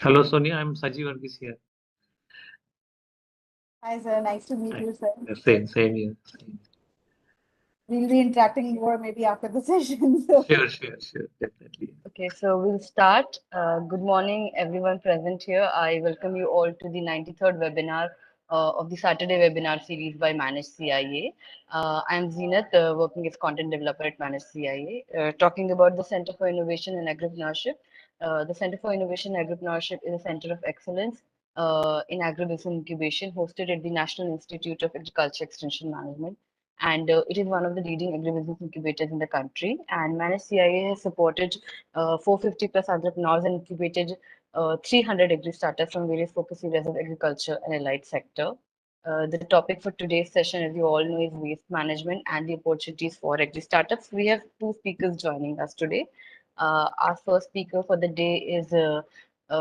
Hello, Sonia. I'm Saji Varghese here. Hi, sir. Nice to meet you, sir. Same here. We'll be interacting more maybe after the session. Sure, definitely. Okay, so we'll start. Good morning, everyone present here. I welcome you all to the 93rd webinar of the Saturday webinar series by Managed CIA. I'm Zeenat, working as content developer at Managed CIA, talking about the Center for Innovation and Agripreneurship. The Center for Innovation and Agripreneurship is a center of excellence in agribusiness incubation hosted at the National Institute of Agriculture Extension Management, and it is one of the leading agribusiness incubators in the country. And Managed CIA has supported 450 plus entrepreneurs and incubated 300 agri-startups from various focus areas of agriculture and allied sector. The topic for today's session, as you all know, is waste management and the opportunities for agri-startups. We have two speakers joining us today. Our first speaker for the day is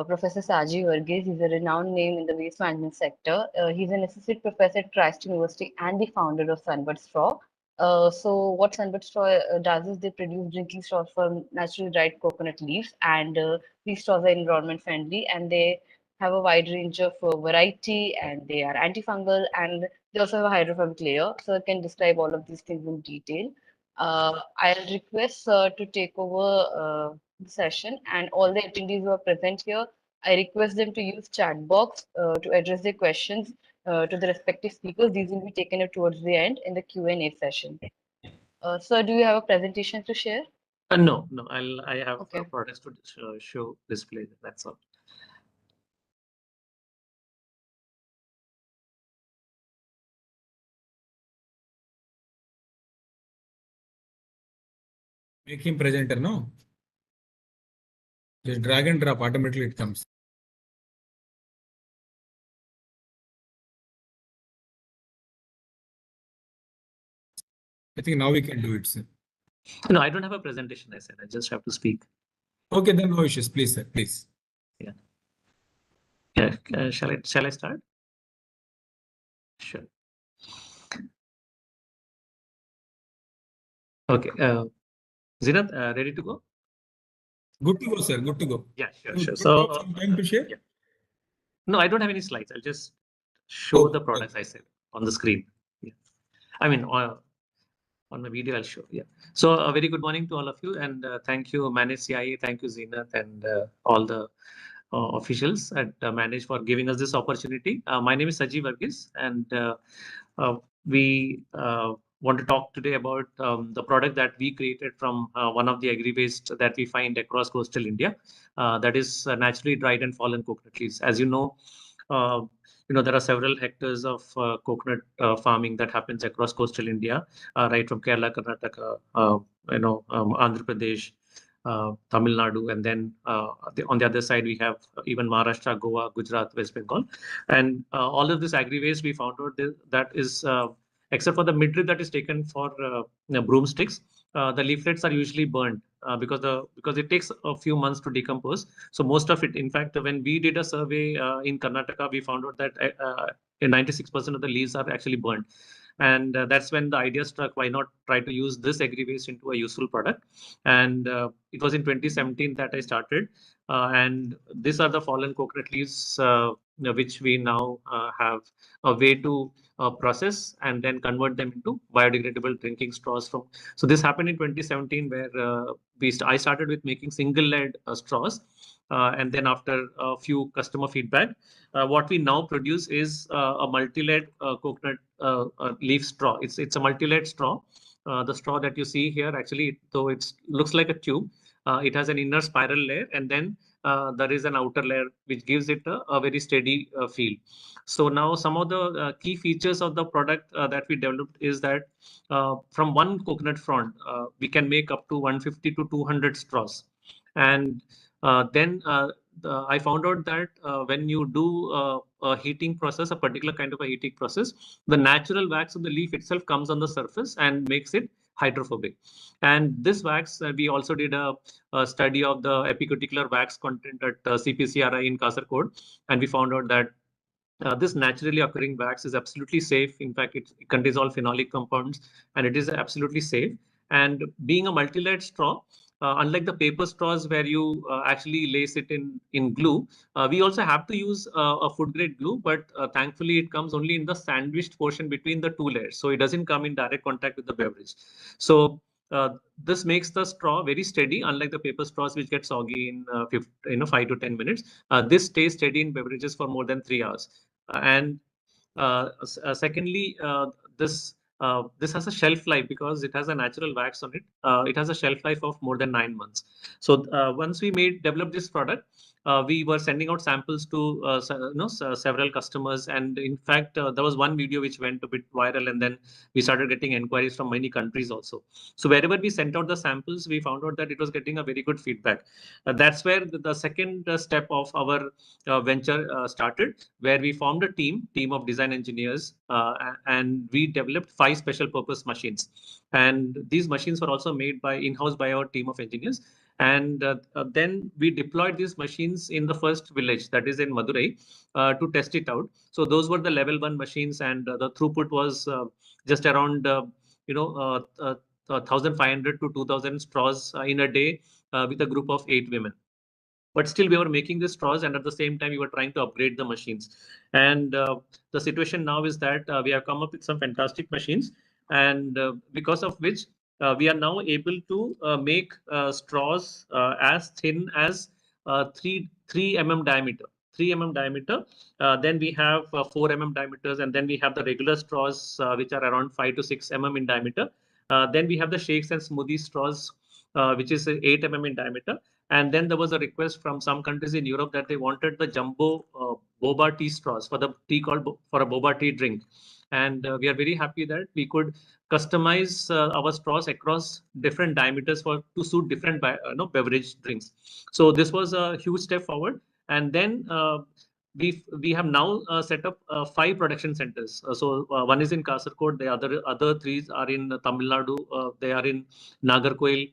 Professor Saji Varghese. He's a renowned name in the waste management sector. He's an associate professor at Christ University and the founder of Sunbird Straw. So what Sunbird Straw does is they produce drinking straws from naturally dried coconut leaves, and these straws are environment friendly, and they have a wide range of variety, and they are antifungal, and they also have a hydrophobic layer. So I can describe all of these things in detail. I'll request to take over the session, and all the attendees who are present here, I request them to use chat box to address their questions to the respective speakers. These will be taken up towards the end in the Q&A session. Sir, do you have a presentation to share? No. I have Okay. products to show display. That's all. Make him presenter, no? Just drag and drop, automatically it comes. I think now we can do it, sir. No, I don't have a presentation, I said. I just have to speak. Okay, then no issues. Please, sir, please. Yeah. Shall I start? Sure. Okay. Zeenat, ready to go? Good to go, sir. Good to go. Yeah, sure. So, some time to share? Yeah. No, I don't have any slides. I'll just show the products I said on the screen. Yeah. I mean, on my video, I'll show. Yeah. So a very good morning to all of you, and thank you, Managed CIA. Thank you, Zeenat, and all the officials at Manage for giving us this opportunity. My name is Saji Varghese, and we want to talk today about the product that we created from one of the agri-waste that we find across coastal India. That is naturally dried and fallen coconut leaves. As you know, there are several hectares of coconut farming that happens across coastal India, right from Kerala, Karnataka, Andhra Pradesh, Tamil Nadu, and then on the other side we have even Maharashtra, Goa, Gujarat, West Bengal, and all of this agri-waste we found out that is except for the midrib that is taken for broomsticks, the leaflets are usually burned because it takes a few months to decompose. So most of it, in fact, when we did a survey in Karnataka, we found out that 96% of the leaves are actually burned. And that's when the idea struck, why not try to use this agri-waste into a useful product? And it was in 2017 that I started. And these are the fallen coconut leaves, which we now have a way to process and then convert them into biodegradable drinking straws from. So this happened in 2017, where I started with making single lead straws. And then after a few customer feedback, what we now produce is a multi-lead coconut leaf straw. It's a multi-lead straw. The straw that you see here, actually, though it looks like a tube, it has an inner spiral layer, and then there is an outer layer which gives it a very steady feel. So now some of the key features of the product that we developed is that from one coconut frond, we can make up to 150 to 200 straws. And then I found out that when you do a heating process, a particular kind of a heating process, the natural wax of the leaf itself comes on the surface and makes it hydrophobic. And this wax, we also did a study of the epicuticular wax content at CPCRI in Kasargod, and we found out that this naturally occurring wax is absolutely safe. In fact, it contains all phenolic compounds, and it is absolutely safe. And being a multi-layered straw, unlike the paper straws where you actually lace it in glue, we also have to use a food grade glue, but thankfully it comes only in the sandwiched portion between the two layers. So it doesn't come in direct contact with the beverage. So this makes the straw very steady, unlike the paper straws which get soggy in 5 to 10 minutes. This stays steady in beverages for more than 3 hours. Secondly, this has a shelf life because it has a natural wax on it. It has a shelf life of more than 9 months. So once we developed this product, we were sending out samples to several customers, and in fact there was one video which went a bit viral, and then we started getting inquiries from many countries also. So wherever we sent out the samples, we found out that it was getting a very good feedback. That's where the second step of our venture started, where we formed a team of design engineers, and we developed 5 special purpose machines. And these machines were also made in-house by our team of engineers. And then we deployed these machines in the first village, that is in Madurai, to test it out. So those were the level 1 machines, and the throughput was just around 1,500 to 2,000 straws in a day with a group of 8 women. But still we were making the straws, and at the same time we were trying to upgrade the machines. And the situation now is that we have come up with some fantastic machines, and because of which we are now able to make straws as thin as 3 mm diameter. 3 mm diameter. Then we have 4 mm diameters, and then we have the regular straws which are around 5 to 6 mm in diameter. Then we have the shakes and smoothie straws, which is 8 mm in diameter. And then there was a request from some countries in Europe that they wanted the jumbo boba tea straws for the tea for a boba tea drink. And we are very happy that we could customize our straws across different diameters to suit different beverage drinks. So this was a huge step forward. And then we have now set up 5 production centers. So one is in Kasaragod, the other 3 are in Tamil Nadu, they are in Nagarkoil,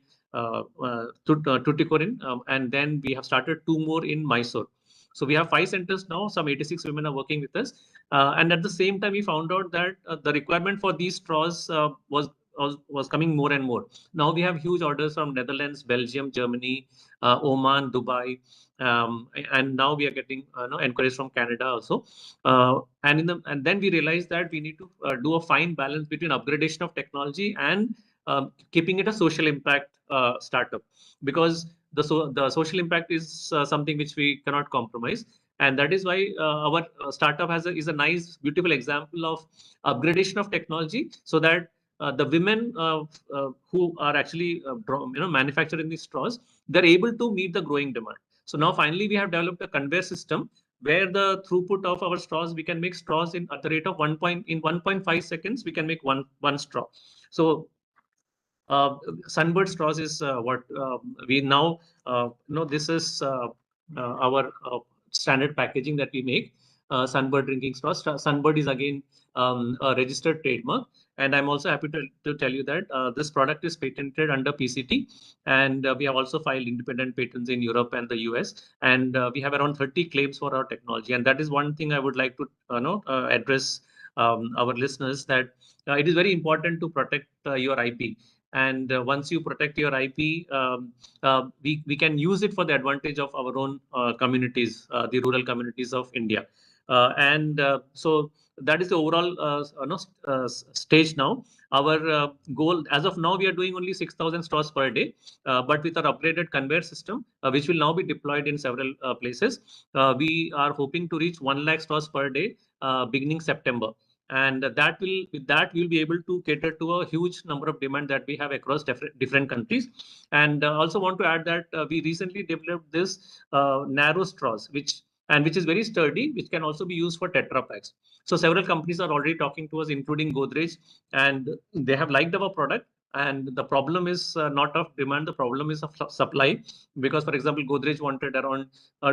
Tuticorin, and then we have started 2 more in Mysore. So we have 5 centers now. Some 86 women are working with us, and at the same time we found out that the requirement for these straws was coming more and more. Now we have huge orders from Netherlands, Belgium, Germany, Oman, Dubai, and now we are getting inquiries from Canada also. And then we realized that we need to do a fine balance between upgradation of technology and keeping it a social impact startup, because the social impact is something which we cannot compromise. And that is why our startup is a nice, beautiful example of upgradation of technology, so that the women who are actually manufacturing these straws, they're able to meet the growing demand. So now finally we have developed a conveyor system where the throughput of our straws, we can make straws at the rate of 1.5 seconds, we can make one straw. So Sunbird Straws is what we now know. This is our standard packaging that we make. Sunbird drinking straws. Sunbird is again a registered trademark, and I'm also happy to tell you that this product is patented under PCT, and we have also filed independent patents in Europe and the US, and we have around 30 claims for our technology. And that is one thing I would like to address our listeners, that it is very important to protect your IP. And once you protect your IP, we can use it for the advantage of our own communities, the rural communities of India. So that is the overall stage now. Our goal, as of now, we are doing only 6,000 straws per day, but with our upgraded conveyor system, which will now be deployed in several places, we are hoping to reach 1 lakh straws per day beginning September. And with that we'll be able to cater to a huge number of demand that we have across different countries. And also want to add that we recently developed this narrow straws, which is very sturdy, which can also be used for Tetra packs. So several companies are already talking to us, including Godrej, and they have liked our product. And the problem is not of demand, the problem is of supply. Because, for example, Godrej wanted around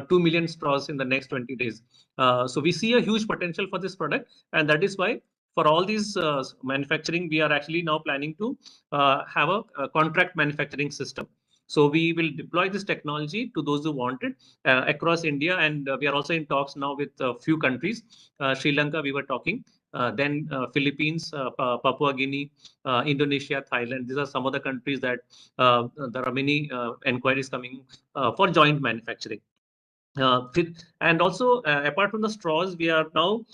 2 million straws in the next 20 days. So we see a huge potential for this product. And that is why for all these manufacturing, we are actually now planning to have a contract manufacturing system. So we will deploy this technology to those who want it across India. And we are also in talks now with a few countries. Sri Lanka, we were talking. then Philippines, Papua Guinea, Indonesia, Thailand. These are some of the countries that there are many inquiries coming for joint manufacturing. And also, apart from the straws, we are now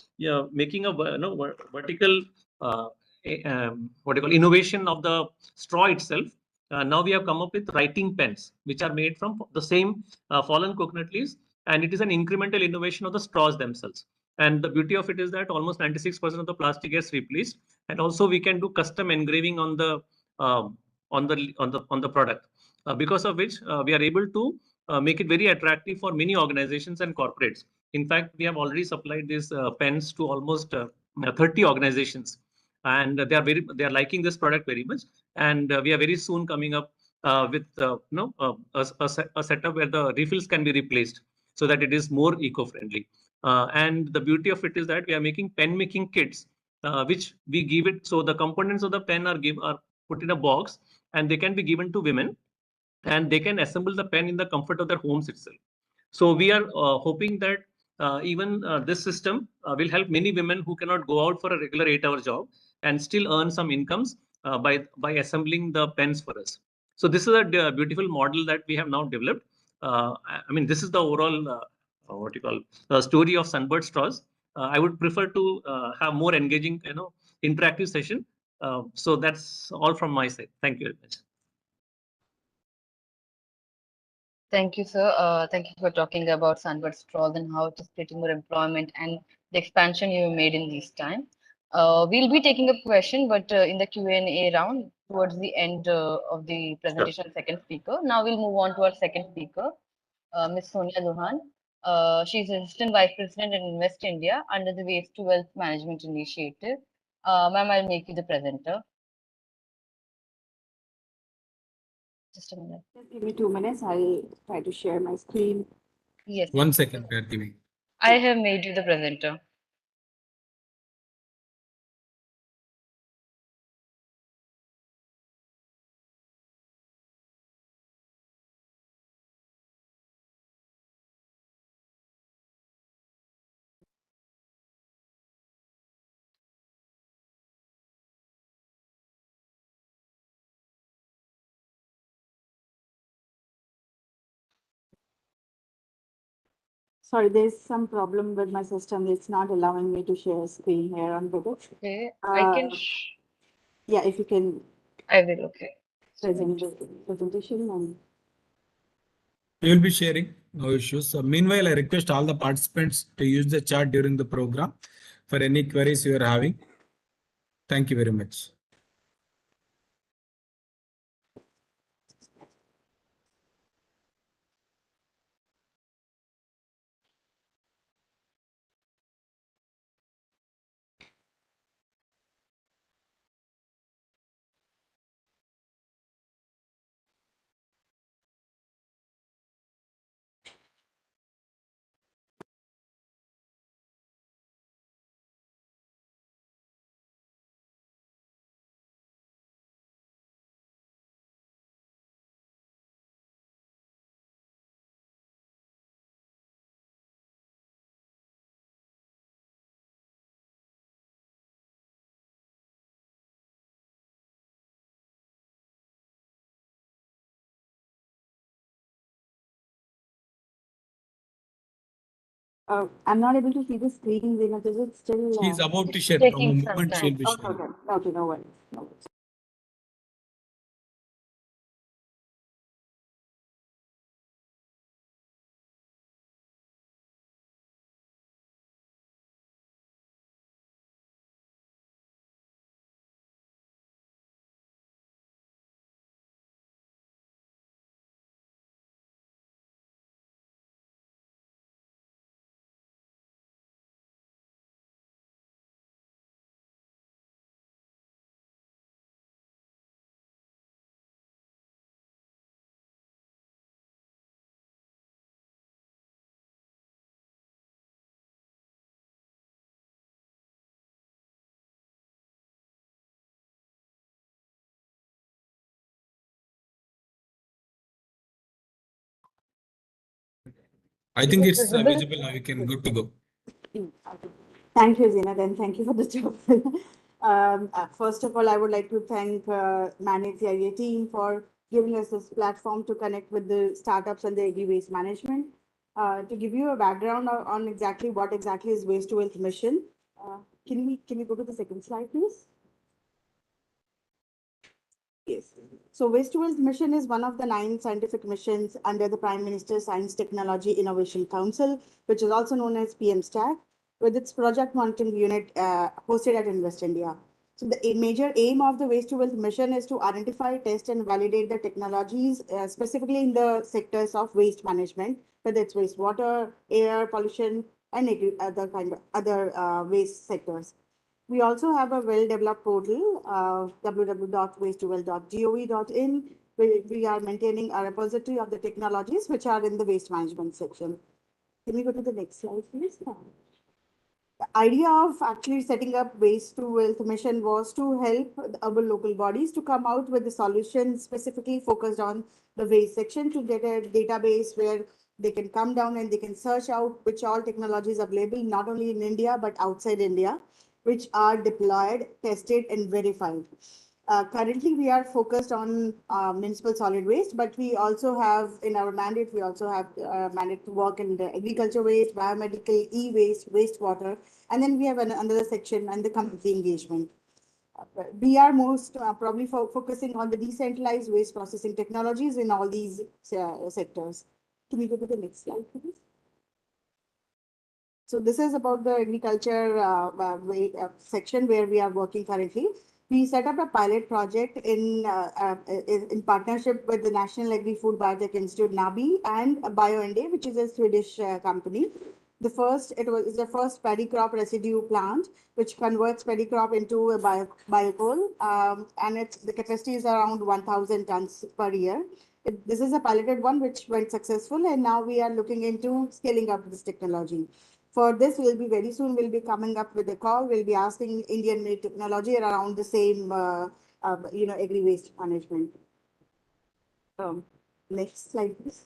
making a vertical what do you call innovation of the straw itself. Now we have come up with writing pens, which are made from the same fallen coconut leaves, and it is an incremental innovation of the straws themselves. And the beauty of it is that almost 96% of the plastic gets replaced, and also we can do custom engraving on the product, because of which we are able to make it very attractive for many organizations and corporates. In fact, we have already supplied these pens to almost 30 organizations, and they are liking this product very much. And we are very soon coming up with a setup where the refills can be replaced so that it is more eco-friendly. And the beauty of it is that we are making pen making kits, which we give it. So the components of the pen are put in a box, and they can be given to women, and they can assemble the pen in the comfort of their homes itself. So we are hoping that even this system will help many women who cannot go out for a regular 8-hour job and still earn some incomes by assembling the pens for us. So this is a beautiful model that we have now developed. I mean, this is the overall what you call story of Sunbird Straws. I would prefer to have more engaging, interactive session. So that's all from my side. Thank you very much. Thank you, sir. Thank you for talking about Sunbird Straws and how it is creating more employment and the expansion you made in this time. We'll be taking a question, but in the Q&A round towards the end of the presentation of second speaker. Now we'll move on to our second speaker, Ms. Sonia Luhan. She's Assistant Vice President at Invest India under the Waste to Wealth Management Initiative. Ma'am, I'll make you the presenter. Just a minute. Just give me 2 minutes. I'll try to share my screen. Yes. 1 second, RKVY. I have made you the presenter. Sorry, there's some problem with my system. It's not allowing me to share a screen here on Google. Okay, I can. Yeah, if you can I will. Okay. present the presentation and. We will be sharing, no issues. Meanwhile, I request all the participants to use the chat during the program for any queries you are having. Thank you very much. I'm not able to see the screen. Is it still? She is about to share. Taking From a some moment, she'll time. be Okay, sharing. okay, no worries. No worries. I think it's visible now. You can good to go. Thank you, Zinat, and thank you for the job. First of all, I would like to thank Manage CIA team for giving us this platform to connect with the startups and the agri-waste management. To give you a background on exactly what exactly is Waste to Wealth mission, can we go to the second slide, please? Yes. So Waste to Wealth mission is one of the 9 scientific missions under the Prime Minister's Science Technology Innovation Council, which is also known as PM-STAC, with its project monitoring unit hosted at Invest India. So the major aim of the Waste to Wealth mission is to identify, test, and validate the technologies, specifically in the sectors of waste management, whether it's wastewater, air pollution, and other waste sectors. We also have a well-developed portal, www.waste2wealth.gov.in, where we are maintaining a repository of the technologies which are in the waste management section. Can we go to the next slide, please? The idea of actually setting up Waste to Wealth mission was to help the urban local bodies to come out with the solution specifically focused on the waste section to get a database where they can come down and they can search out which all technologies are available, not only in India, but outside India, which are deployed, tested, and verified. Currently, we are focused on municipal solid waste, but we also have in our mandate, we also have mandate to work in the agriculture waste, biomedical, e-waste, wastewater, and then we have another section and the community engagement. We are most probably focusing on the decentralized waste processing technologies in all these sectors. Can we go to the next slide, please? So this is about the agriculture section where we are working currently. We set up a pilot project in partnership with the National Agri-Food Biotech Institute, NABI, and Bio-ND, which is a Swedish company. It was the first paddy crop residue plant, which converts paddy crop into a biocoal, and the capacity is around 1,000 tons per year. This is a piloted one which went successful, and now we are looking into scaling up this technology. For this, we'll be coming up with a call. We'll be asking Indian-made technology around the same, agri-waste management. Next slide, please.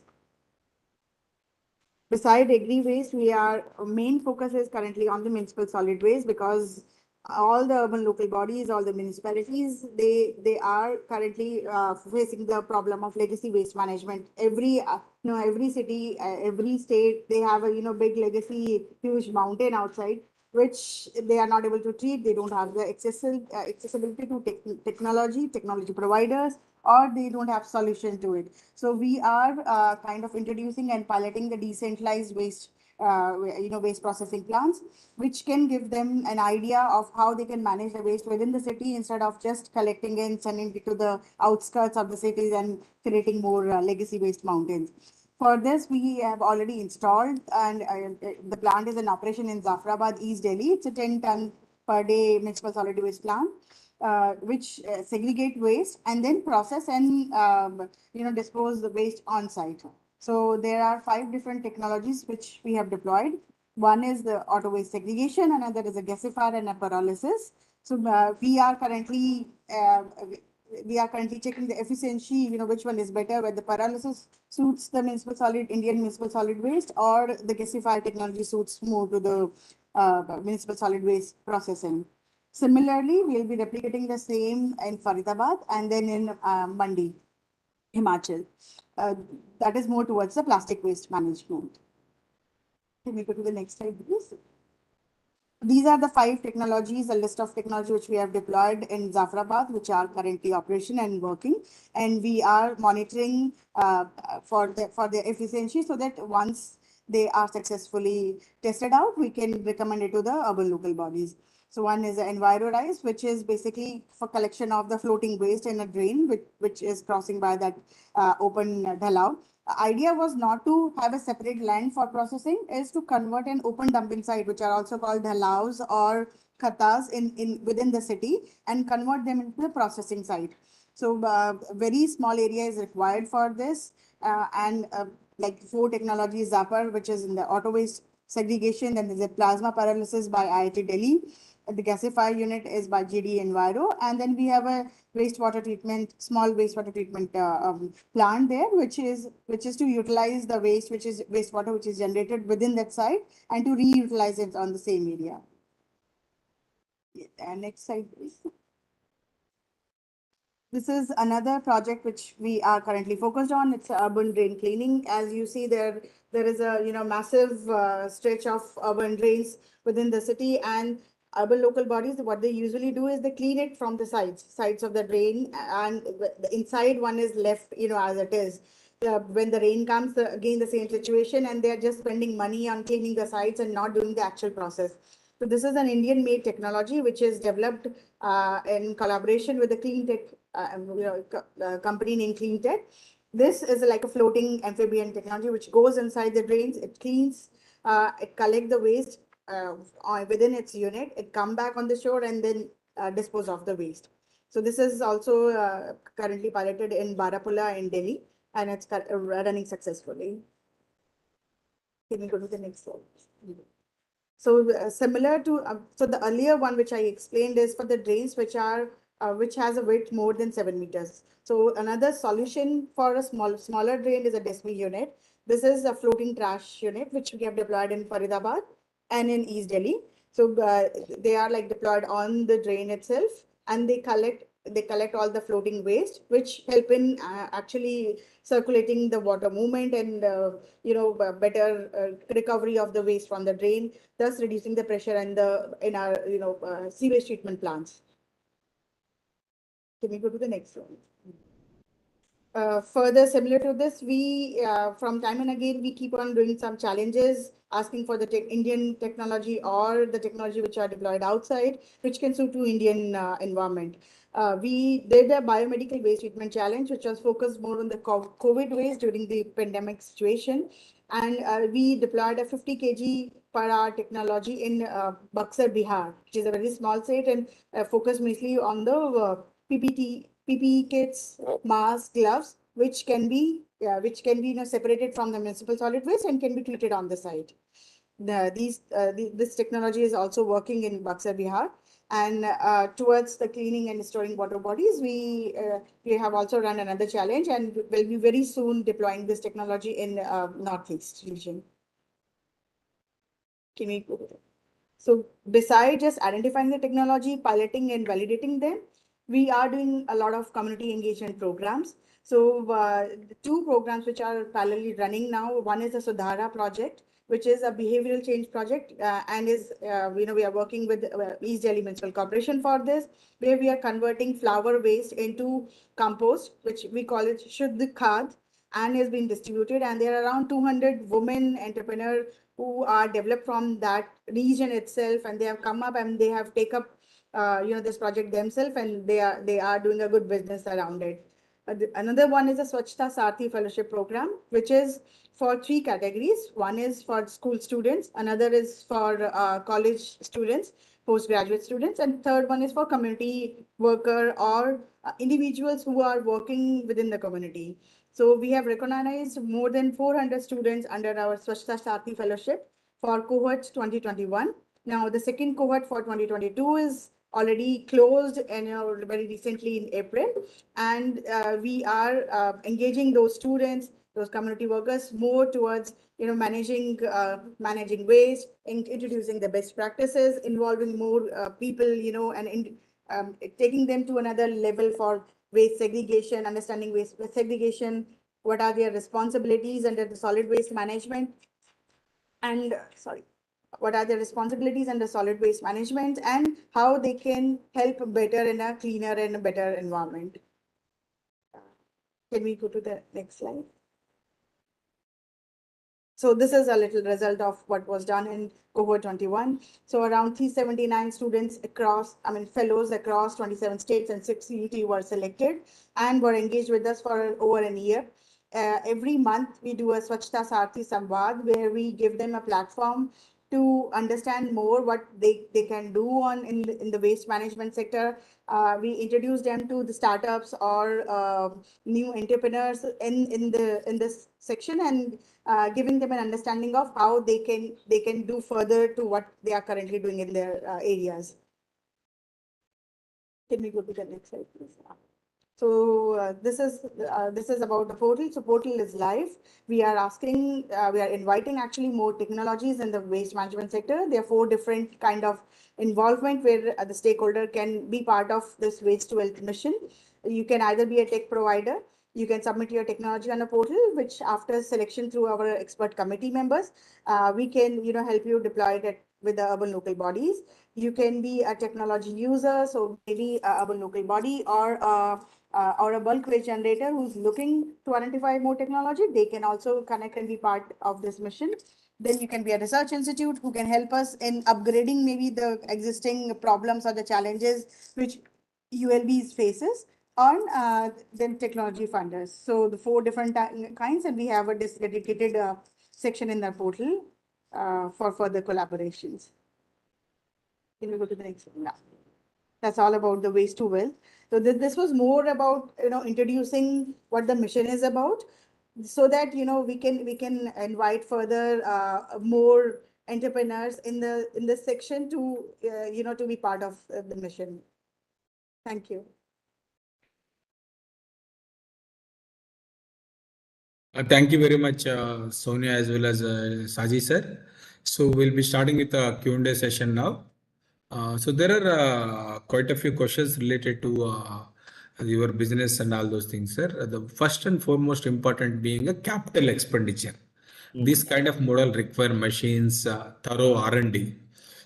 Beside agri-waste, our main focus is currently on the municipal solid waste because all the urban local bodies, all the municipalities, they are currently facing the problem of legacy waste management. Every city, every state, they have a big legacy, huge mountain outside, which they are not able to treat. They don't have the accessibility to technology providers, or they don't have solution to it. So we are kind of introducing and piloting the decentralized waste waste processing plants, which can give them an idea of how they can manage the waste within the city instead of just collecting and sending it to the outskirts of the cities and creating more legacy waste mountains. For this, we have already installed, and the plant is in operation in Zafrabad, East Delhi. It's a 10-ton per day municipal solid waste plant, which segregate waste and then process and dispose the waste on site. So there are 5 different technologies which we have deployed. One is the auto waste segregation, another is a gasifier and a pyrolysis. So we are currently checking the efficiency, which one is better, whether the pyrolysis suits the Indian municipal solid waste, or the gasifier technology suits more to the municipal solid waste processing. Similarly, we'll be replicating the same in Faridabad and then in Mandi, Himachal. That is more towards the plastic waste management. Can we go to the next slide, please? These are the 5 technologies, a list of technology which we have deployed in Zafrabad, which are currently operation and working, and we are monitoring for their efficiency, so that once they are successfully tested out, we can recommend it to the urban local bodies. So one is the EnviroRise, which is basically for collection of the floating waste in a drain, which is crossing by that open dhalao. Idea was not to have a separate land for processing, is to convert an open dumping site, which are also called dhalaos or khatas within the city, and convert them into the processing site. So very small area is required for this, and like 4 technologies, Zapper, which is in the auto waste segregation, then there's a plasma pyrolysis by IIT Delhi. The gasifier unit is by GD Enviro, and then we have a small wastewater treatment plant there, which is to utilize the wastewater which is generated within that site and to reutilize it on the same area. Next slide, please. This is another project which we are currently focused on. It's urban drain cleaning. As you see there is a massive stretch of urban drains within the city, and urban local bodies, what they usually do is they clean it from the sides of the drain, and the inside one is left as it is. When the rain comes, again the same situation, and they are just spending money on cleaning the sides and not doing the actual process. So this is an Indian-made technology which is developed in collaboration with the clean tech company named Clean Tech. This is like a floating amphibian technology which goes inside the drains. It cleans, it collects the waste within its unit. It come back on the shore and then dispose of the waste. So this is also currently piloted in Barapulla in Delhi, and it's running successfully. Can we go to the next slide? So similar to so the earlier one which I explained is for the drains which are which has a width more than 7 meters. So another solution for a smaller drain is a DESMI unit. This is a floating trash unit which we have deployed in Faridabad and in East Delhi. So they are like deployed on the drain itself, and they collect all the floating waste, which help in actually circulating the water movement and better recovery of the waste from the drain, thus reducing the pressure in our sewage treatment plants. Can we go to the next one? Further similar to this, we from time and again we keep on doing some challenges, asking for the Indian technology or the technology which are deployed outside, which can suit to Indian environment. We did a biomedical waste treatment challenge, which was focused more on the COVID waste during the pandemic situation, and we deployed a 50 kg per hour technology in Buxar, Bihar, which is a very small state, and focused mainly on the PPE kits, masks, gloves, which can be separated from the municipal solid waste and can be treated on the site. This technology is also working in Buxar, Bihar, and towards the cleaning and storing water bodies, we have also run another challenge, and will be very soon deploying this technology in Northeast region. Can we go? So besides just identifying the technology, piloting and validating them, we are doing a lot of community engagement programs. So the two programs which are parallelly running now, one is the Sudhara project, which is a behavioral change project, and is we are working with East Delhi Municipal Corporation for this, where we are converting flower waste into compost, which we call it Shuddh Khad, and is being distributed. And there are around 200 women entrepreneurs who are developed from that region itself, and they have come up and they have taken up this project themselves, and they are doing a good business around it. Another one is a Swachhta Sarathi Fellowship Program, which is for 3 categories. One is for school students, another is for college students, postgraduate students, and third one is for community worker or individuals who are working within the community. So we have recognized more than 400 students under our Swachhta Sarathi Fellowship for cohort 2021. Now the second cohort for 2022 is already closed and very recently in April, and we are engaging those students, those community workers, more towards managing waste, introducing the best practices, involving more people, and taking them to another level for waste segregation, understanding waste segregation, what are their responsibilities under the solid waste management, and what are their responsibilities under solid waste management, and how they can help better in a cleaner and a better environment. Can we go to the next slide? So this is a little result of what was done in cohort 21. So around 379 students across, fellows across 27 states and 6 UT were selected and were engaged with us for over a year. Every month we do a Swachhta Sarathi Samvad, where we give them a platform to understand more what they can do in the waste management sector. We introduce them to the startups or new entrepreneurs in this section, and giving them an understanding of how they can do further to what they are currently doing in their areas. Can we go to the next slide, please? So this is about the portal. So portal is live. We are inviting actually more technologies in the waste management sector. There are 4 different kind of involvement where the stakeholder can be part of this waste to wealth mission. You can either be a tech provider. You can submit your technology on a portal, which after selection through our expert committee members, we can help you deploy it with the urban local bodies. You can be a technology user, so maybe a urban local body or a bulk waste generator who's looking to identify more technology. They can also connect and be part of this mission. Then you can be a research institute who can help us in upgrading maybe the existing problems or the challenges which ULBs faces on then technology funders. So the 4 different kinds, and we have a dedicated section in the portal for further collaborations. Can we go to the next one now? That's all about the waste to wealth. So this was more about introducing what the mission is about, so that we can invite further more entrepreneurs in this section to to be part of the mission. Thank you. Thank you very much, Sonia, as well as Saji sir. So we'll be starting with the Q&A session now. So there are quite a few questions related to your business and all those things, sir. The first and foremost important being a capital expenditure. This kind of model require machines, thorough R&D.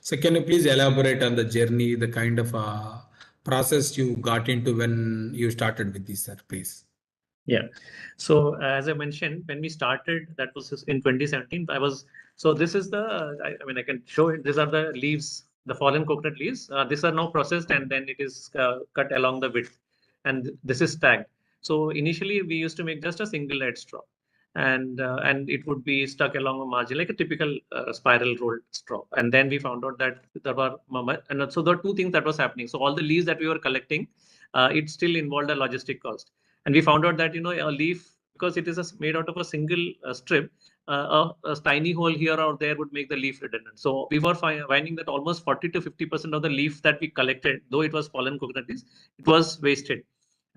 So can you please elaborate on the journey, the kind of process you got into when you started with this, sir, please? Yeah. So as I mentioned, when we started, that was in 2017. So this is I mean, I can show it. These are the leaves, the fallen coconut leaves. These are now processed and then it is cut along the width. And this is tagged. So initially we used to make just a single layered straw. And it would be stuck along a margin like a typical spiral rolled straw. And then we found out that there were, and so there were 2 things that was happening. So all the leaves that we were collecting, it still involved a logistic cost. And we found out that, a leaf, because it is made out of a single strip, a tiny hole here or there would make the leaf redundant. So we were finding that almost 40 to 50% of the leaf that we collected, though it was fallen coconut leaves, it was wasted.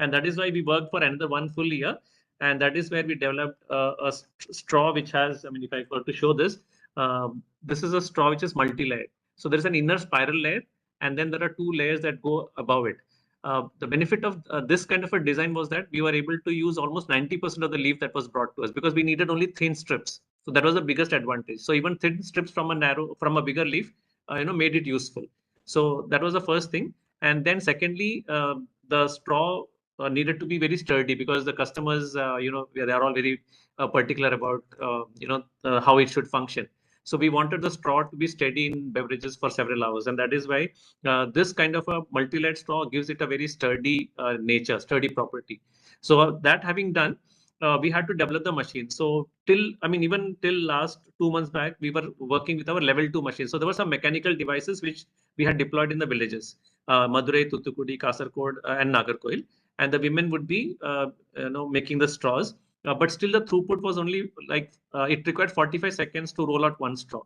And that is why we worked for another 1 full year. And that is where we developed a straw, which has, I mean, if I were to show this, this is a straw which is multi-layered. So there's an inner spiral layer, and then there are 2 layers that go above it. The benefit of this kind of a design was that we were able to use almost 90% of the leaf that was brought to us, because we needed only thin strips. So that was the biggest advantage. So even thin strips from a bigger leaf, made it useful. So that was the first thing. And then secondly, the straw needed to be very sturdy, because the customers, they are all very particular about, how it should function. So we wanted the straw to be steady in beverages for several hours. And that is why this kind of a multi-layered straw gives it a very sturdy sturdy property. So that having done, we had to develop the machine. So even till last 2 months back, we were working with our level 2 machine. So there were some mechanical devices which we had deployed in the villages, Madurai, Thoothukudi, Kasaragod, and Nagarkoil. And the women would be, making the straws. But still the throughput was only like, it required 45 seconds to roll out 1 straw.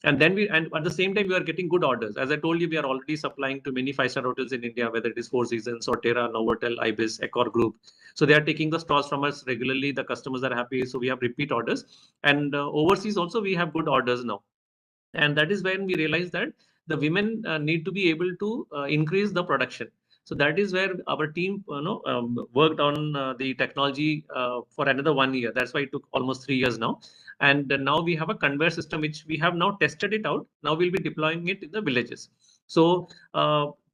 And then and at the same time, we are getting good orders. As I told you, we are already supplying to many 5-star hotels in India, whether it is Four Seasons, Otera, Novotel, Ibis, Accor Group. So they are taking the straws from us regularly. The customers are happy. So we have repeat orders. And overseas also, we have good orders now. And that is when we realized that the women need to be able to increase the production. So that is where our team worked on the technology for another 1 year. That's why it took almost 3 years now. And now we have a conveyor system, which we have now tested it out. Now we'll be deploying it in the villages. So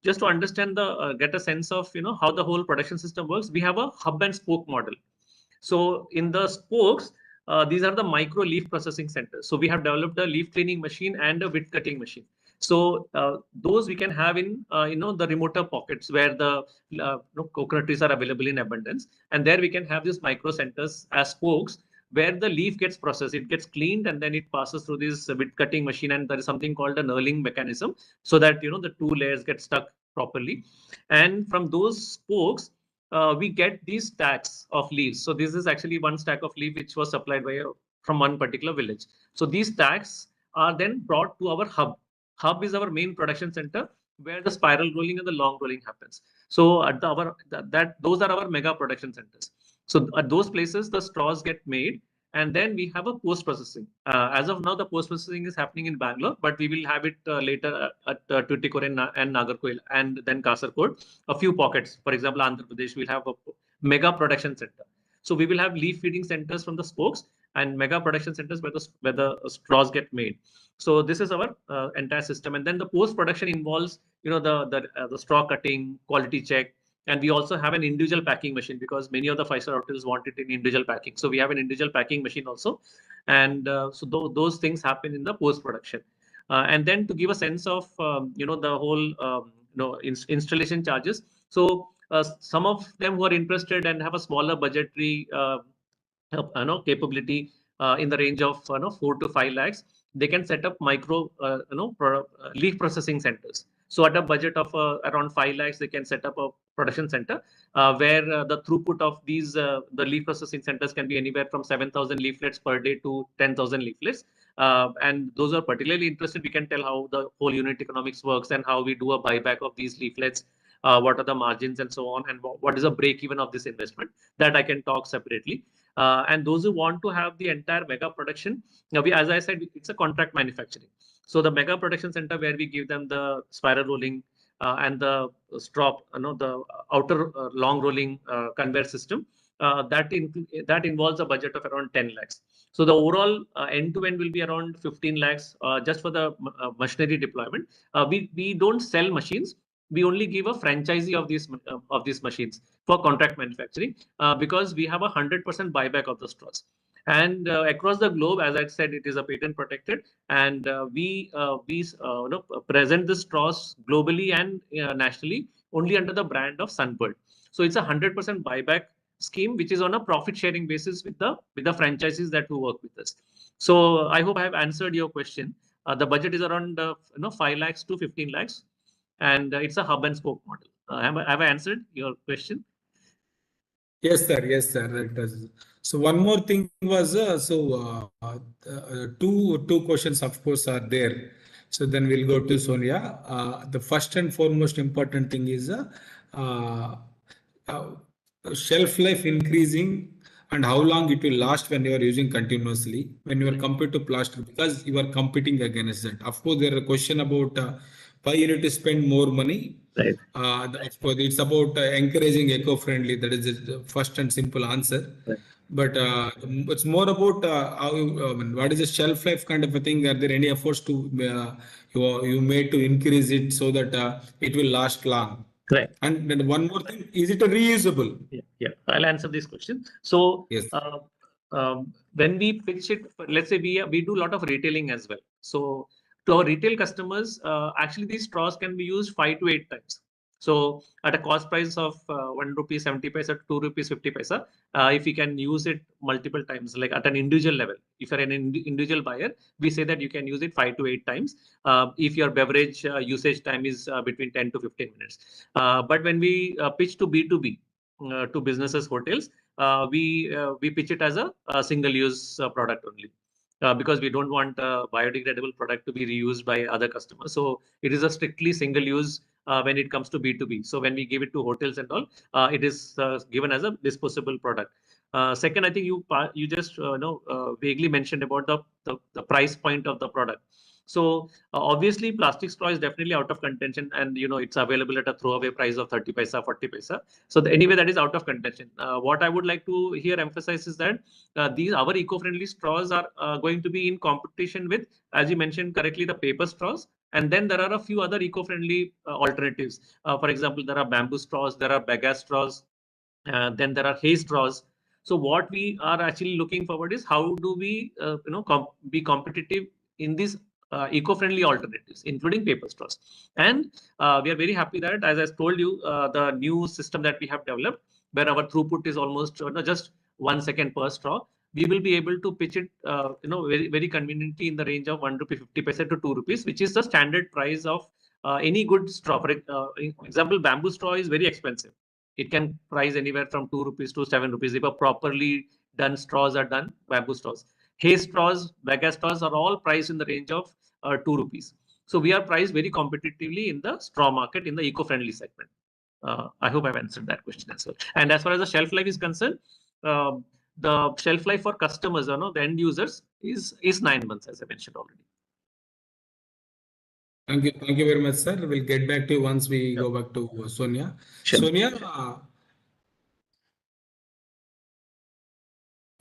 just to understand get a sense of how the whole production system works, we have a hub and spoke model. So in the spokes, these are the micro leaf processing centers. So we have developed a leaf cleaning machine and a width cutting machine. So those we can have in the remoter pockets where the coconut trees are available in abundance, and there we can have these micro centers as spokes where the leaf gets processed, it gets cleaned, and then it passes through this width cutting machine, and there is something called a knurling mechanism, so that the 2 layers get stuck properly. And from those spokes, we get these stacks of leaves. So this is actually 1 stack of leaf which was supplied from 1 particular village. So these stacks are then brought to our hub. Hub is our main production center, where the spiral rolling and the long rolling happens. So at those are our mega production centers. So at those places, the straws get made, and then we have a post-processing. As of now, the post-processing is happening in Bangalore, but we will have it later at Tuticorin and Nagarkoil, and then Kasargod, a few pockets. For example, Andhra Pradesh will have a mega production center. So we will have leaf feeding centers from the spokes and mega production centers where the straws get made. So this is our entire system. And then the post-production involves, the straw cutting, quality check, and we also have an individual packing machine because many of the 5-star hotels want it in individual packing. So we have an individual packing machine also. And so those things happen in the post-production. And then to give a sense of, the whole, installation charges. So some of them who are interested and have a smaller budgetary, capability in the range of 4 to 5 lakhs, they can set up micro, leaf processing centers. So at a budget of around 5 lakhs, they can set up a production center where the throughput of these the leaf processing centers can be anywhere from 7,000 leaflets per day to 10,000 leaflets. And those are particularly interested. We can tell how the whole unit economics works and how we do a buyback of these leaflets. What are the margins and so on, and what is the break even of this investment, that I can talk separately. And those who want to have the entire mega production, as I said, it's a contract manufacturing. So the mega production center where we give them the spiral rolling and the straw, the outer long rolling conveyor system, that involves a budget of around 10 lakhs. So the overall end-to-end will be around 15 lakhs just for the machinery deployment. We don't sell machines. We only give a franchisee of these machines for contract manufacturing because we have 100% buyback of the straws. And across the globe, as I said, it is a patent protected, and we present the straws globally and nationally only under the brand of Sunbird. So it's a 100% buyback scheme, which is on a profit sharing basis with the franchises that who work with us. So I hope I have answered your question. The budget is around 5 lakhs to 15 lakhs, and it's a hub and spoke model. Have I answered your question? Yes, sir. Yes, sir. That does. So one more thing was two questions, of course, are there. So then we'll go to Sonia. The first and foremost important thing is shelf life increasing and how long it will last when you are using continuously when you are compared to plastic, because you are competing against that. Of course, there is a question about why you need to spend more money. Right. Of course, it's about encouraging eco-friendly. That is the first and simple answer. Right. But it's more about what is the shelf life kind of a thing? Are there any efforts to you made to increase it so that it will last long? Right. And then one more thing, is it a reusable? Yeah, I'll answer this question. So yes. When we pitch it, let's say we do a lot of retailing as well. So to our retail customers, actually these straws can be used 5 to 8 times. So at a cost price of 1 rupee 70 paisa to 2 rupees 50 paisa, if we can use it multiple times, like at an individual level, if you're an individual buyer, we say that you can use it 5 to 8 times. If your beverage usage time is between 10 to 15 minutes. But when we pitch to B2B, to businesses, hotels, we pitch it as a single-use product only. Because we don't want a biodegradable product to be reused by other customers. So it is a strictly single use when it comes to B2B. So when we give it to hotels and all, it is given as a disposable product. Second, I think you just vaguely mentioned about the price point of the product. So obviously plastic straw is definitely out of contention, and it's available at a throwaway price of 30 paisa, 40 paisa. So anyway, that is out of contention. What I would like to here emphasize is that our eco-friendly straws are going to be in competition with, as you mentioned correctly, the paper straws. And then there are a few other eco-friendly alternatives. For example, there are bamboo straws, there are bagasse straws, then there are hay straws. So what we are actually looking forward is how do we be competitive in these eco-friendly alternatives, including paper straws. And we are very happy that, as I told you, the new system that we have developed, where our throughput is almost just 1 second per straw, we will be able to pitch it, very, very conveniently in the range of 1 rupee 50 paisa to 2 rupees, which is the standard price of any good straw. For example, bamboo straw is very expensive. It can price anywhere from 2 rupees to 7 rupees if a properly done straws are done, bamboo straws. Hay straws, bagasse straws are all priced in the range of 2 rupees. So we are priced very competitively in the straw market in the eco-friendly segment. I hope I've answered that question as well. And as far as the shelf life is concerned, the shelf life for customers, the end users, is 9 months, as I mentioned already. Thank you very much, sir. We'll get back to you once we go back to Sonia. Sure. Sonia,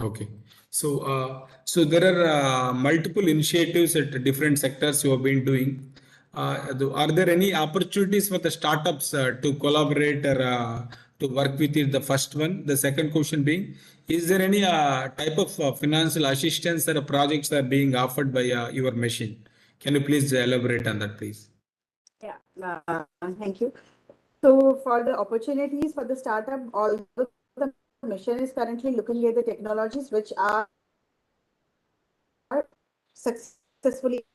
okay. So there are multiple initiatives at different sectors you have been doing. Are there any opportunities for the startups to collaborate or to work with you? The first one. The second question being, is there any type of financial assistance or projects that are being offered by your machine? Can you please elaborate on that, please? Yeah, thank you. So for the opportunities for the startup, although the mission is currently looking at the technologies which are successfully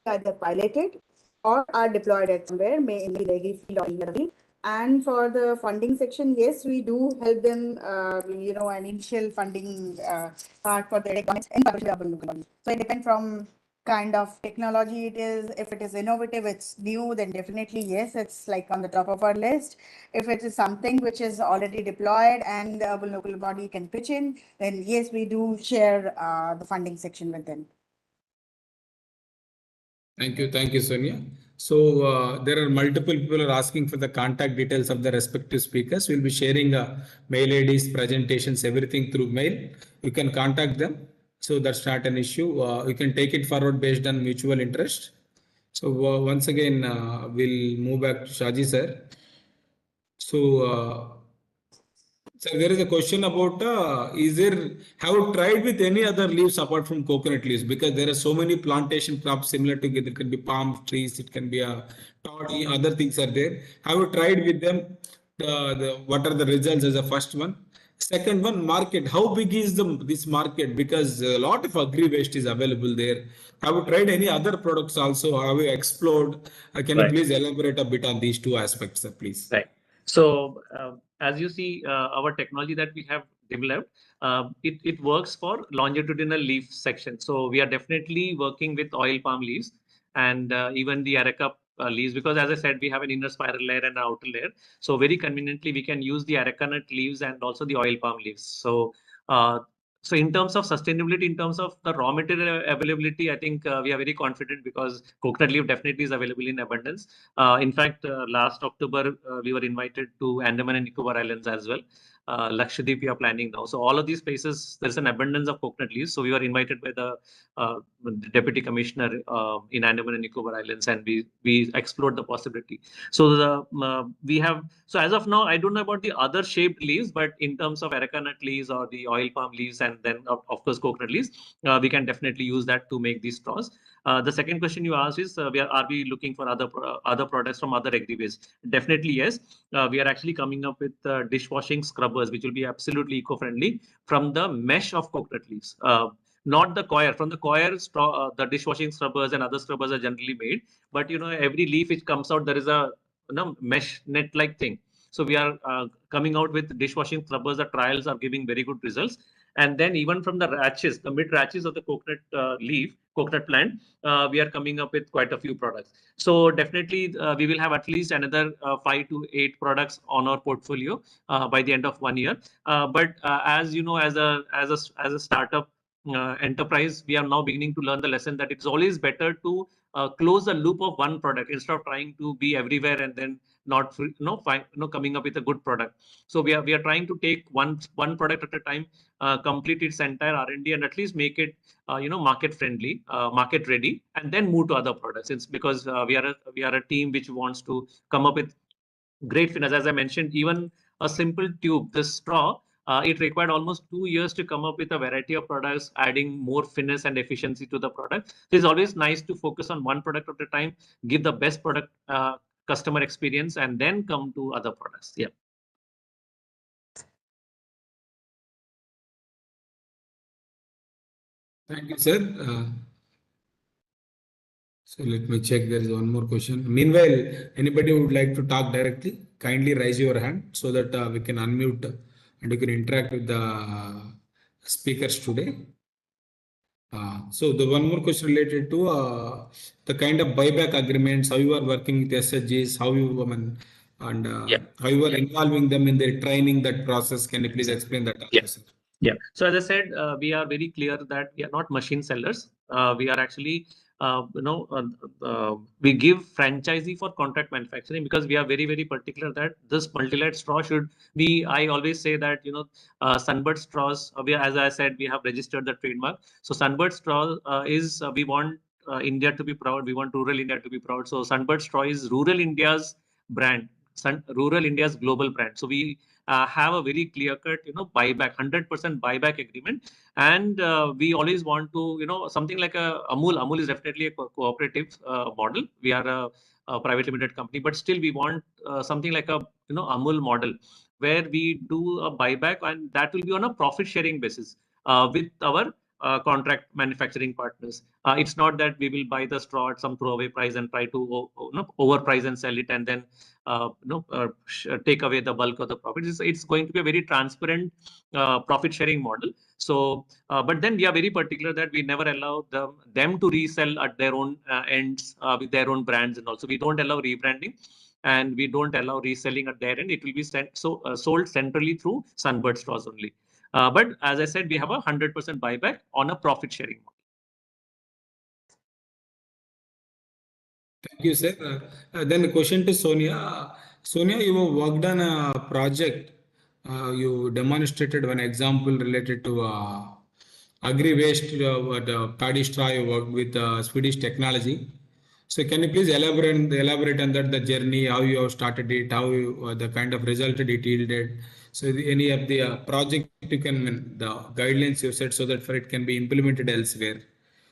either piloted or are deployed at somewhere, may in the agri field or ERV. And for the funding section, yes, we do help them, an initial funding part for the requirements in public. So it depends from kind of technology it is. If it is innovative, it's new, then definitely yes, it's like on the top of our list. If it is something which is already deployed and the urban local body can pitch in, then yes, we do share the funding section with them. Thank you, Sonia. So there are multiple people are asking for the contact details of the respective speakers. We'll be sharing mail IDs, presentations, everything through mail. You can contact them. So that's not an issue. You can take it forward based on mutual interest. So once again, we'll move back to Shaji sir. So there is a question about have you tried with any other leaves apart from coconut leaves? Because there are so many plantation crops similar to it. It can be palm trees, it can be a toddy, other things are there. Have you tried with them? What are the results as a first one? Second one, market. How big is this market? Because a lot of agri-waste is available there. Have you tried any other products also? Have you explored? Can you please elaborate a bit on these two aspects, sir, please? Right. So as you see, our technology that we have developed, it works for longitudinal leaf section. So we are definitely working with oil palm leaves and even the areca leaves, because as I said, we have an inner spiral layer and an outer layer. So very conveniently, we can use the areca nut leaves and also the oil palm leaves. So so in terms of sustainability, in terms of the raw material availability, I think we are very confident because coconut leaf definitely is available in abundance. In fact, last October, we were invited to Andaman and Nicobar Islands as well. Lakshadweep, we are planning now. So all of these places, there's an abundance of coconut leaves. So we were invited by the Deputy Commissioner in Andaman and Nicobar Islands, and we explored the possibility. So we have, so as of now, I don't know about the other shaped leaves, but in terms of areca nut leaves or the oil palm leaves, and then of course coconut leaves, we can definitely use that to make these straws. The second question you asked is, are we looking for other products from other agri-waste? Definitely yes. We are actually coming up with dishwashing scrubbers, which will be absolutely eco-friendly from the mesh of coconut leaves. Not the coir. From the coir, straw, the dishwashing scrubbers and other scrubbers are generally made. But every leaf which comes out, there is a mesh net-like thing. So we are coming out with dishwashing scrubbers. The trials are giving very good results. And then even from the ratches, the mid ratches of the coconut plant, we are coming up with quite a few products. So definitely we will have at least another 5 to 8 products on our portfolio by the end of 1 year. But as you know, as a startup enterprise, we are now beginning to learn the lesson that it's always better to close the loop of one product instead of trying to be everywhere and then not coming up with a good product. So we are trying to take one product at a time, complete its entire R&D, and at least make it market friendly, market ready, and then move to other products. It's because we are a team which wants to come up with great finish. As I mentioned, even a simple tube, this straw, it required almost 2 years to come up with a variety of products, adding more finesse and efficiency to the product. So it's always nice to focus on one product at a time, give the best product customer experience, and then come to other products. Yeah. Thank you, sir. So let me check. There is one more question. Meanwhile, anybody who would like to talk directly, kindly raise your hand so that we can unmute and you can interact with the speakers today. So the one more question related to the kind of buyback agreements, how you are working with SHGs, how you and Yeah. how you are involving them in their training, that process. Can you please explain that also, sir? Yeah. So as I said, we are very clear that we are not machine sellers. We are actually, we give franchisee for contract manufacturing because we are very, very particular that this multi-layered straw should be. I always say that Sunbird Straws. As I said, we have registered the trademark. So Sunbird Straw is we want India to be proud. We want rural India to be proud. So Sunbird Straw is rural India's brand. Rural India's global brand. So we have a very clear-cut, buyback, 100% buyback agreement, and we always want to, something like a Amul. Amul is definitely a cooperative model. We are a private limited company, but still we want something like a, Amul model, where we do a buyback, and that will be on a profit-sharing basis with our contract manufacturing partners. It's not that we will buy the straw at some throwaway price and try to overprice and sell it, and then take away the bulk of the profit. It's going to be a very transparent profit sharing model. So, but then we are very particular that we never allow them to resell at their own ends with their own brands, and also we don't allow rebranding, and we don't allow reselling at their end. It will be sold centrally through Sunbird Straws only. But as I said, we have a 100% buyback on a profit sharing model. Thank you, sir. Then the question to Sonia. Sonia, you worked on a project. You demonstrated one example related to Agri-Waste, the paddy straw. You worked with Swedish technology. So can you please elaborate on that, the journey, how you have started it, how you, the kind of result it yielded. So any of the project you can, the guidelines you set so that for it can be implemented elsewhere.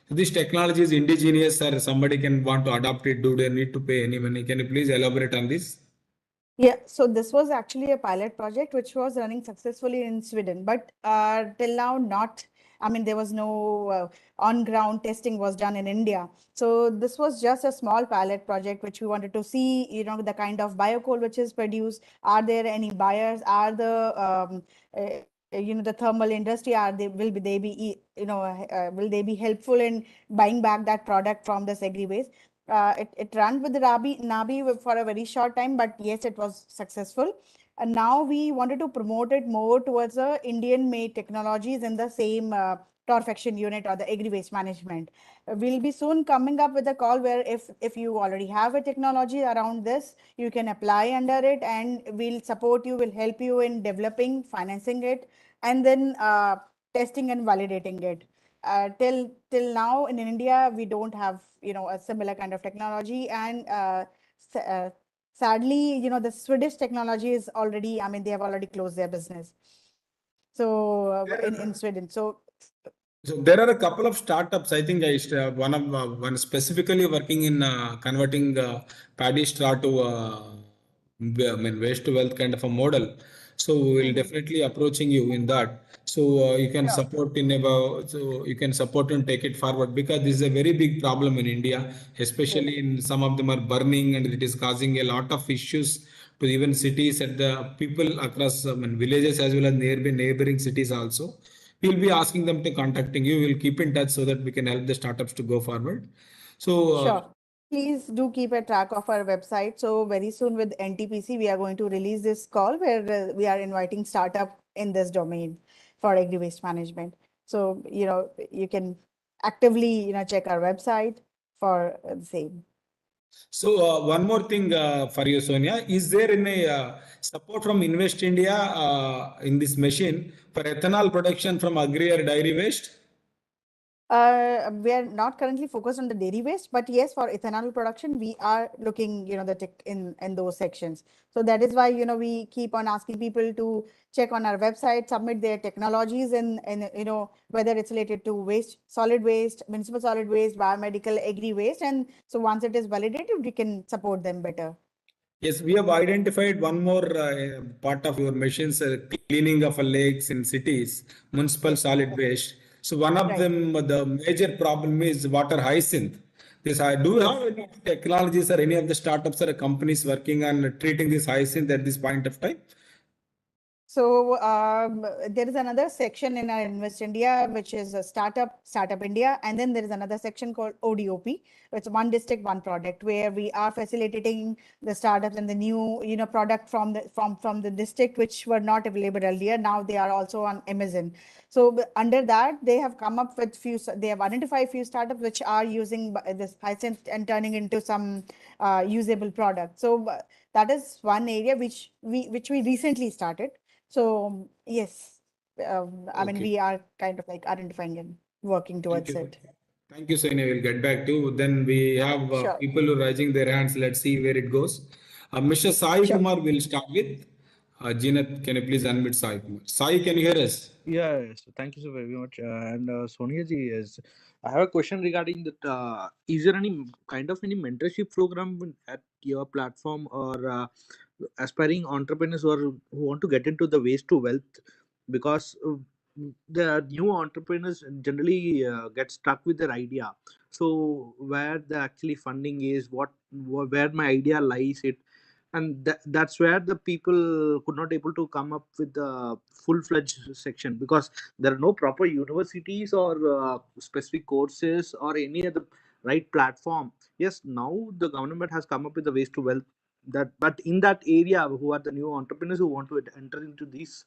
So this technology is indigenous or somebody can want to adopt it, do they need to pay any money? Can you please elaborate on this? Yeah, so this was actually a pilot project which was running successfully in Sweden, but till now not, I mean, there was no on-ground testing was done in India. So this was just a small pilot project which we wanted to see, the kind of biocoal which is produced. Are there any buyers? Are the thermal industry, will they be helpful in buying back that product from this agri-waste? It ran with the Nabi for a very short time, but yes, it was successful. And now we wanted to promote it more towards the Indian-made technologies in the same torrefaction unit or the agri-waste management. We'll be soon coming up with a call where if you already have a technology around this, you can apply under it, and we'll support you, will help you in developing, financing it, and then testing and validating it. Till now in India, we don't have a similar kind of technology, and sadly, the Swedish technology is already, I mean, they have already closed their business. So in Sweden, so there are a couple of startups. I think one specifically working in converting paddy straw to waste to wealth kind of a model. So we'll definitely approaching you in that. So you can support so you can support and take it forward, because this is a very big problem in India, especially in some of them are burning, and it is causing a lot of issues to even cities and the people across villages as well as neighboring cities also. We'll be asking them to contacting you. We'll keep in touch so that we can help the startups to go forward. So sure. Please do keep a track of our website. So very soon with NTPC, we are going to release this call where we are inviting startup in this domain for agri-waste management. So, you can actively, check our website for the same. So one more thing for you, Sonia, is there any support from Invest India in this machine for ethanol production from agri or dairy waste? We are not currently focused on the dairy waste, but yes, for ethanol production, we are looking, the tech in those sections. So that is why, we keep on asking people to check on our website, submit their technologies, and whether it's related to waste, solid waste, municipal solid waste, biomedical, agri waste, and so once it is validated, we can support them better. Yes, we have identified one more part of your machines, cleaning of lakes in cities, municipal solid waste. So one of them, the major problem is water hyacinth. Do you have any technologies or any of the startups or companies working on treating this hyacinth at this point of time? So there is another section in our Invest India, which is a Startup India. And then there is another section called ODOP, which is one district, one product, where we are facilitating the startups and the new, product from the district, which were not available earlier. Now they are also on Amazon. So under that, they have come up with they have identified few startups which are using this Hyacinth and turning into some usable product. So that is one area which we recently started. So yes, I mean, we are kind of like identifying and working towards it. Thank you, Sonia. We'll get back to. Then we have Sure. people who are raising their hands. Let's see where it goes. Mr. Sai Kumar will start with. Jinath, can you please unmute Sai Kumar? Sai, can you hear us? Yes, thank you so very much. Sonia ji, I have a question regarding that. Is there any kind of any mentorship program at your platform or aspiring entrepreneurs who want to get into the waste to wealth? Because the new entrepreneurs generally get stuck with their idea. So where the actually funding is, where my idea lies, and that's where the people could not able to come up with the full-fledged section, because there are no proper universities or specific courses or any other right platform. Yes, now the government has come up with the ways to wealth, that but in that area, who are the new entrepreneurs who want to enter into this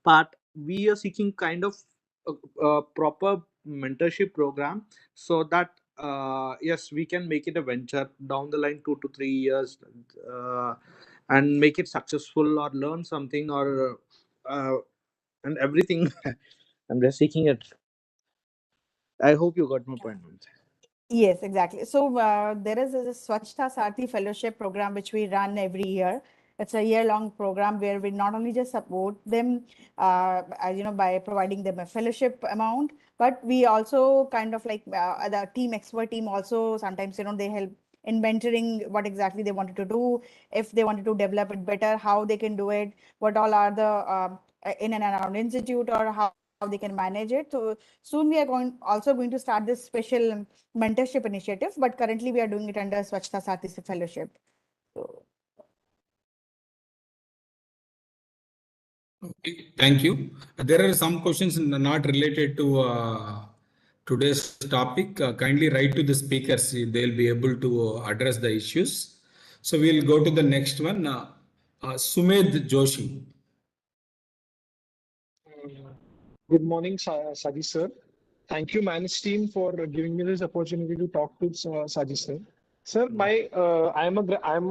part, we are seeking kind of a proper mentorship program, so that yes, we can make it a venture down the line 2 to 3 years, uh, and make it successful or learn something or and everything. I'm just seeking it. I hope you got my point. Yes, exactly. So there is a Swachhta Sarathi Fellowship program which we run every year. It's a year-long program where we not only just support them, by providing them a fellowship amount, but we also kind of like the expert team also sometimes, they help in mentoring what exactly they wanted to do, if they wanted to develop it better, how they can do it, what all are the in and around institute, or how they can manage it. So soon we are also going to start this special mentorship initiative, but currently we are doing it under Swachhta Sarathi Fellowship. So, Okay, thank you. There are some questions not related to today's topic. Kindly write to the speakers. They'll be able to address the issues. So we'll go to the next one. Sumed Joshi. Good morning, Saji sir. Thank you, Manage team, for giving me this opportunity to talk to Saji sir. Sir, I'm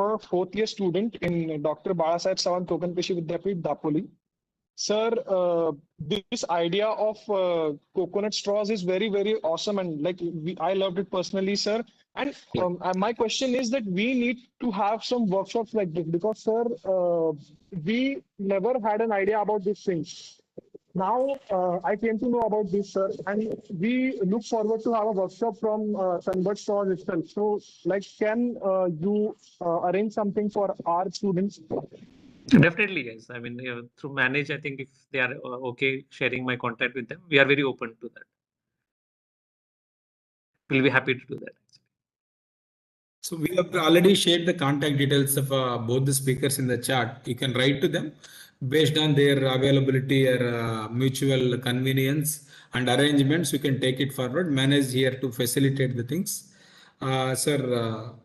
a fourth year student in Dr. Balasaheb Sawant Tokan Krishi Vidyapit, Dapoli. Sir, this idea of coconut straws is very, very awesome, and I loved it personally, sir. And my question is that we need to have some workshops like this, because, sir, we never had an idea about these things. Now I came to know about this, sir, and we look forward to have a workshop from Sunbird Straws itself. So, can you arrange something for our students? Definitely, yes. I mean, through Manage, I think if they are okay sharing my contact with them, we are very open to that. We'll be happy to do that. So we have already shared the contact details of both the speakers in the chat. You can write to them based on their availability or mutual convenience and arrangements. You can take it forward. Manage here to facilitate the things. Sir,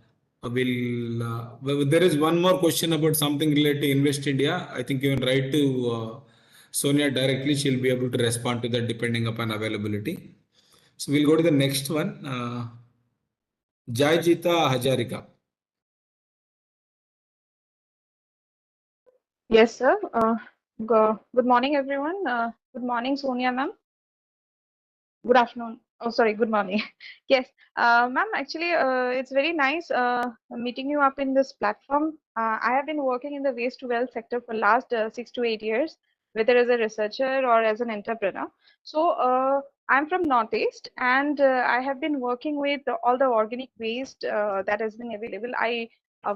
there is one more question about something related to Invest India. I think you can write to Sonia directly. She'll be able to respond to that depending upon availability. So we'll go to the next one. Jayjita Hajarika. Yes, sir. Good morning, everyone. Good morning, Sonia ma'am. Good afternoon. Oh, sorry. Good morning. Yes, ma'am. Actually, it's very nice meeting you up in this platform. I have been working in the waste to wealth sector for last 6 to 8 years, whether as a researcher or as an entrepreneur. So I'm from Northeast, and I have been working with all the organic waste that has been available. I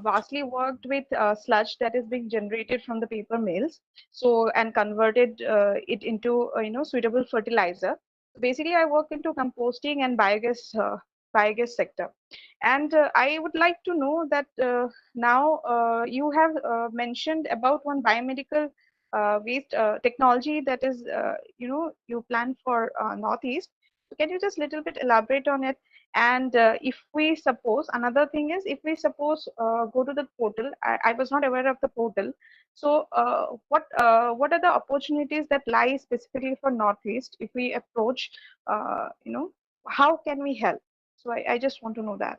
vastly worked with sludge that is being generated from the paper mills, so and converted it into suitable fertilizer. Basically, I work into composting and biogas sector, and I would like to know that now you have mentioned about one biomedical waste technology that is, you plan for Northeast. So can you just little bit elaborate on it? And if we suppose, another thing is, if we suppose go to the portal, I was not aware of the portal. So what are the opportunities that lie specifically for Northeast if we approach, how can we help? So I just want to know that.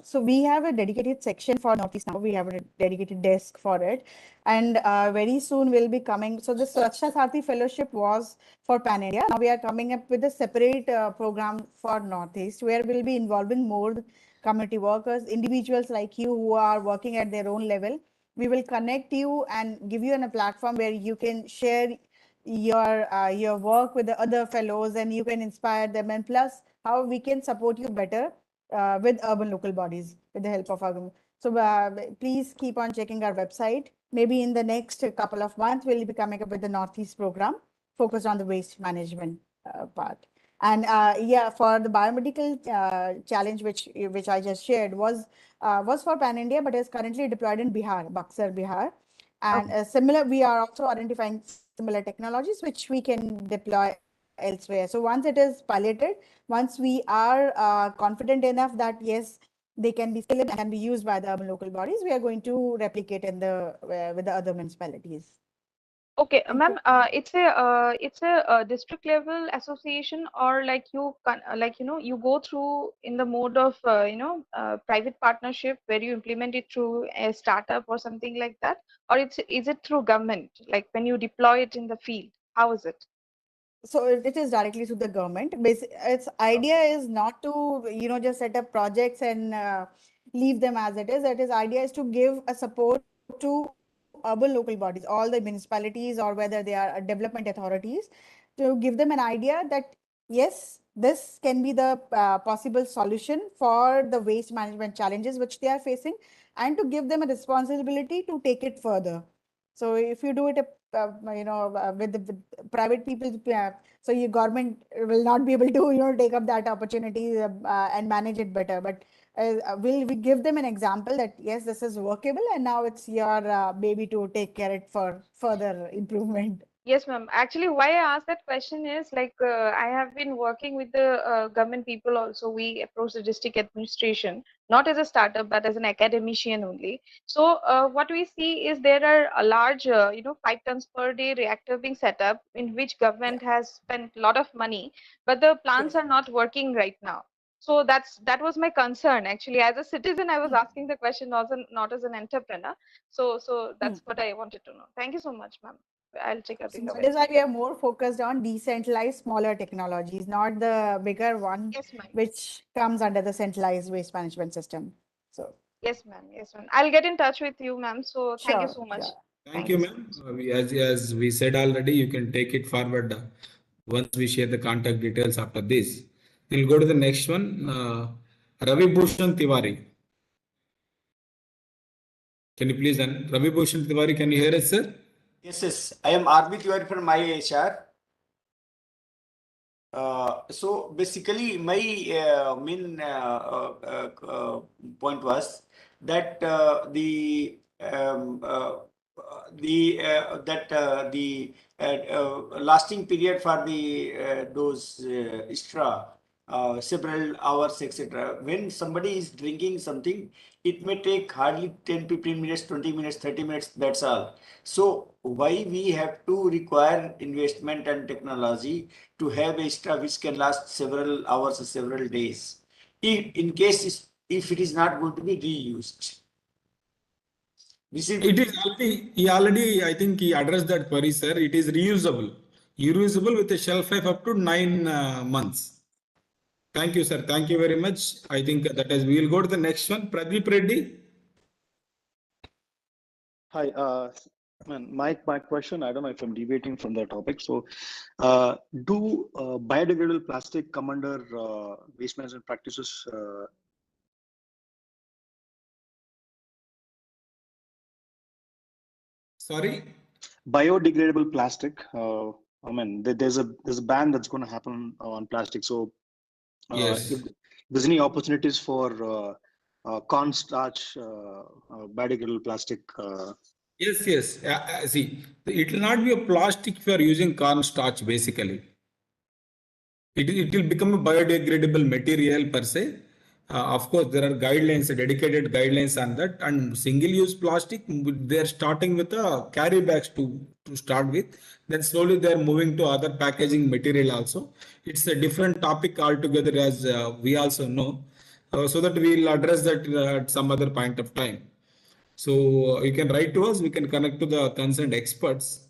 So we have a dedicated section for Northeast now. We have a dedicated desk for it. And very soon we'll be coming. So the Swachhta Sarthi Fellowship was for Pan India. Now we are coming up with a separate program for Northeast, where we'll be involving more community workers, individuals like you who are working at their own level. We will connect you and give you a platform where you can share your work with the other fellows, and you can inspire them, and plus how we can support you better with urban local bodies with the help of our. So please keep on checking our website. Maybe in the next couple of months, we'll be coming up with the Northeast program focused on the waste management part. And yeah, for the biomedical challenge, which I just shared, was for Pan India, but is currently deployed in Bihar, Buxar, Bihar. And similar, we are also identifying similar technologies which we can deploy elsewhere. So once it is piloted, once we are confident enough that yes, they can be scalable and can be used by the urban local bodies, we are going to replicate in the with the other municipalities. Okay, ma'am, it's a district level association, or like you can you go through in the mode of private partnership where you implement it through a startup or something like that, or is it through government, like when you deploy it in the field? How is it? So it is directly to the government. Its idea is not to just set up projects and leave them as it is. Idea is to give a support to urban local bodies, all the municipalities, or whether they are development authorities, to give them an idea that yes, this can be the possible solution for the waste management challenges which they are facing, and to give them a responsibility to take it further. So if you do it, with the private people, so your government will not be able to, take up that opportunity and manage it better. But will we give them an example that yes, this is workable, and now it's your baby to take care it for further improvement. Yes, ma'am. Actually, why I asked that question is like I have been working with the government people also. We approach the district administration, not as a startup, but as an academician only. So what we see is there are a large, 5 tons per day reactor being set up, in which government has spent a lot of money, but the plants are not working right now. So that was my concern. Actually, as a citizen, I was asking the question, not as an entrepreneur. So that's what I wanted to know. Thank you so much, ma'am. I'll check out So in the that is website. why we are more focused on decentralized, smaller technologies, not the bigger one, Yes, ma'am. which comes under the centralized waste management system. So Yes, ma'am. Yes, ma'am. I'll get in touch with you, ma'am. So thank you sure, so much. sure. Thank you, ma'am. As we said already, you can take it forward once we share the contact details after this. We'll go to the next one. Ravi Bhushan Tiwari. Can you please, Ravi Bhushan Tiwari, can you hear us, sir? Yes. I am RB Tiwari from my HR. So basically, my main point was that the lasting period for those straw, several hours, etc. When somebody is drinking something, it may take hardly 10, 15 minutes, 20 minutes, 30 minutes. That's all. So why we have to require investment and technology to have a straw which can last several hours or several days, if it is not going to be reused. It is already, I think he addressed that query, sir. It is reusable with a shelf life up to 9 months. Thank you, sir. Thank you very much. I think that is, we will go to the next one. Pradeep Reddy. Hi, my question, I don't know if I'm deviating from the topic. So, do biodegradable plastic come under waste management practices? Sorry? Biodegradable plastic. I mean, there's a ban that's going to happen on plastic. So, Yes. if there's any opportunities for cornstarch biodegradable plastic? Yes, yes. See, it will not be a plastic if you are using cornstarch basically. It will become a biodegradable material per se. Of course, there are guidelines, dedicated guidelines on that. And single-use plastic, they are starting with carry bags to start with. Then slowly they are moving to other packaging material also. It's a different topic altogether, as we also know. So that we will address that at some other point of time. So you can write to us, we can connect to the concerned experts.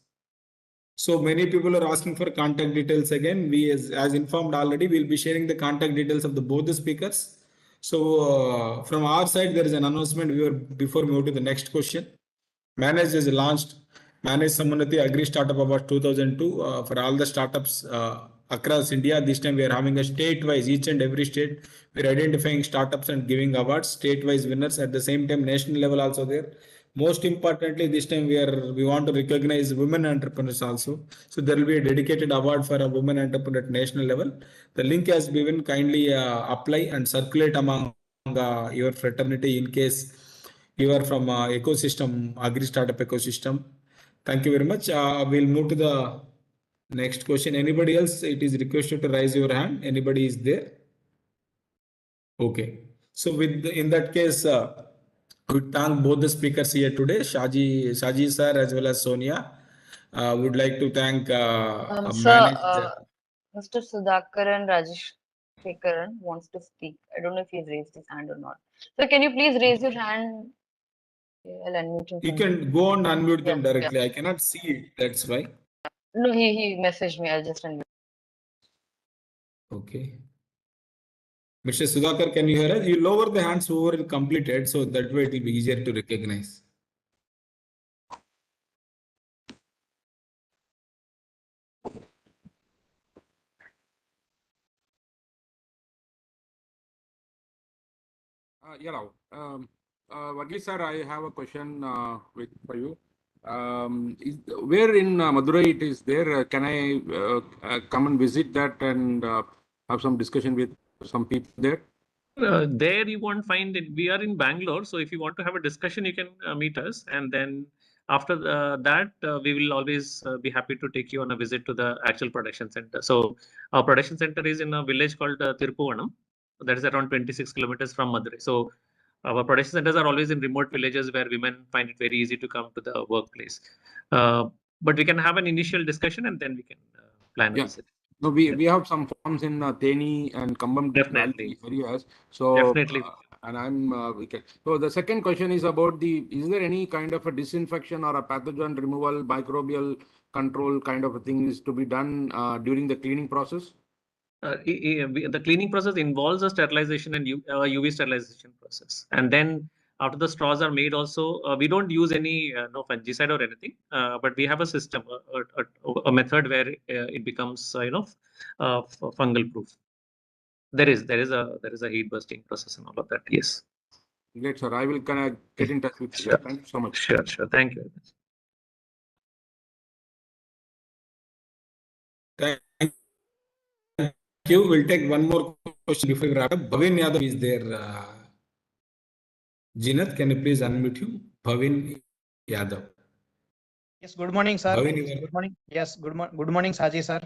So many people are asking for contact details again. We, as informed already, we'll be sharing the contact details of both the speakers. So from our side, there is an announcement. Before we move to the next question. Manage has launched Manage Samannati Agri Startup Award 2002 for all the startups across India. This time we are having a state-wise, each and every state. We are identifying startups and giving awards, state-wise winners. At the same time, national level also there. Most importantly, this time we want to recognize women entrepreneurs also. So there will be a dedicated award for a woman entrepreneur at national level. The link has been given. Kindly apply and circulate among your fraternity in case you are from ecosystem, agri startup ecosystem. Thank you very much. We'll move to the next question. Anybody else? It is requested to raise your hand. Anybody is there? Okay. So in that case, we thank both the speakers here today, Shaji sir as well as Sonia. Would like to thank Sir, Mr. Sudhakaran Rajesh Shekaran wants to speak. I don't know if he's raised his hand or not. So can you please raise your hand? I'll unmute him. You can go and unmute them Yeah, directly. I cannot see it. That's why. No, he messaged me. I'll just unmute. Okay. Mr. Sudhakar, can you hear us? You lower the hands over completed, so that way it will be easier to recognize. Yeah, Vagli sir, I have a question for you. Where in Madurai it is there? Can I come and visit that and have some discussion with some people there? There you won't find it. We are in Bangalore, so if you want to have a discussion, you can meet us, and then after that, we will always be happy to take you on a visit to the actual production center. So our production center is in a village called Tiruppuvanam. That is around 26 kilometers from Madurai. So our production centers are always in remote villages where women find it very easy to come to the workplace. But we can have an initial discussion and then we can plan a visit. No, we have some farms in Theni and Kambam Valley areas. So definitely. So the second question is about is there any kind of a disinfection or a pathogen removal, microbial control kind of a thing is to be done during the cleaning process? The cleaning process involves a sterilization and UV sterilization process. And then after the straws are made also, we don't use any no fungicide or anything, but we have a system, a method where it becomes, fungal proof. There is a heat bursting process and all of that. Yes. Great, sir. I will get in touch with you. Sure. Thank you so much. Sure. Thank you. Thank you. We'll take one more question before we wrap up. Bhavin Yadav is there. Jinath, can you please unmute him? Bhavin Yadav. Yes, good morning, sir. Bhavin, good morning. Yes, good morning, Saji, sir.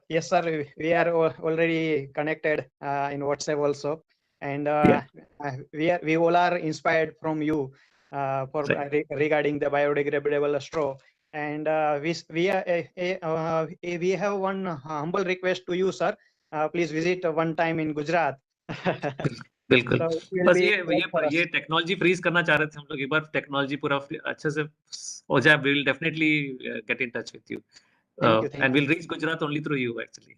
Yes, sir. We are already connected in WhatsApp also, and we all are inspired from you regarding the biodegradable straw. And we have one humble request to you, sir. Please visit one time in Gujarat. बिल्कुल बस ये technology freeze करना चाह रहे थे हम लोग एक बार टेक्नोलॉजी पूरा अच्छे से हो जाए we will definitely get in touch with you and we'll reach Gujarat only through you actually.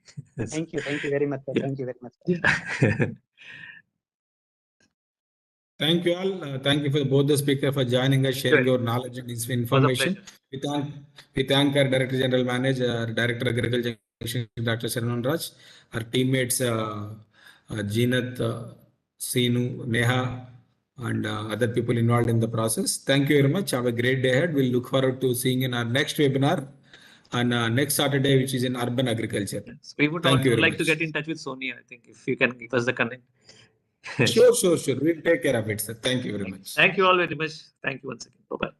Thank you very much, sir. Yeah. Thank you very much, sir. Thank you all. Thank you for both the speakers for joining us, sharing your knowledge and information. We thank our Director General Manager, Director Agriculture, Dr. Saranan Raj, our teammates Jinath, Seenu, Neha, and other people involved in the process. Thank you very much. Have a great day ahead. We'll look forward to seeing you in our next webinar on next Saturday, which is in urban agriculture. Yes. We would like to get in touch with Sonia, I think, if you can give us the connect. Sure. We'll take care of it, sir. Thank you very much. Thank you all very much. Thank you once again. Bye-bye.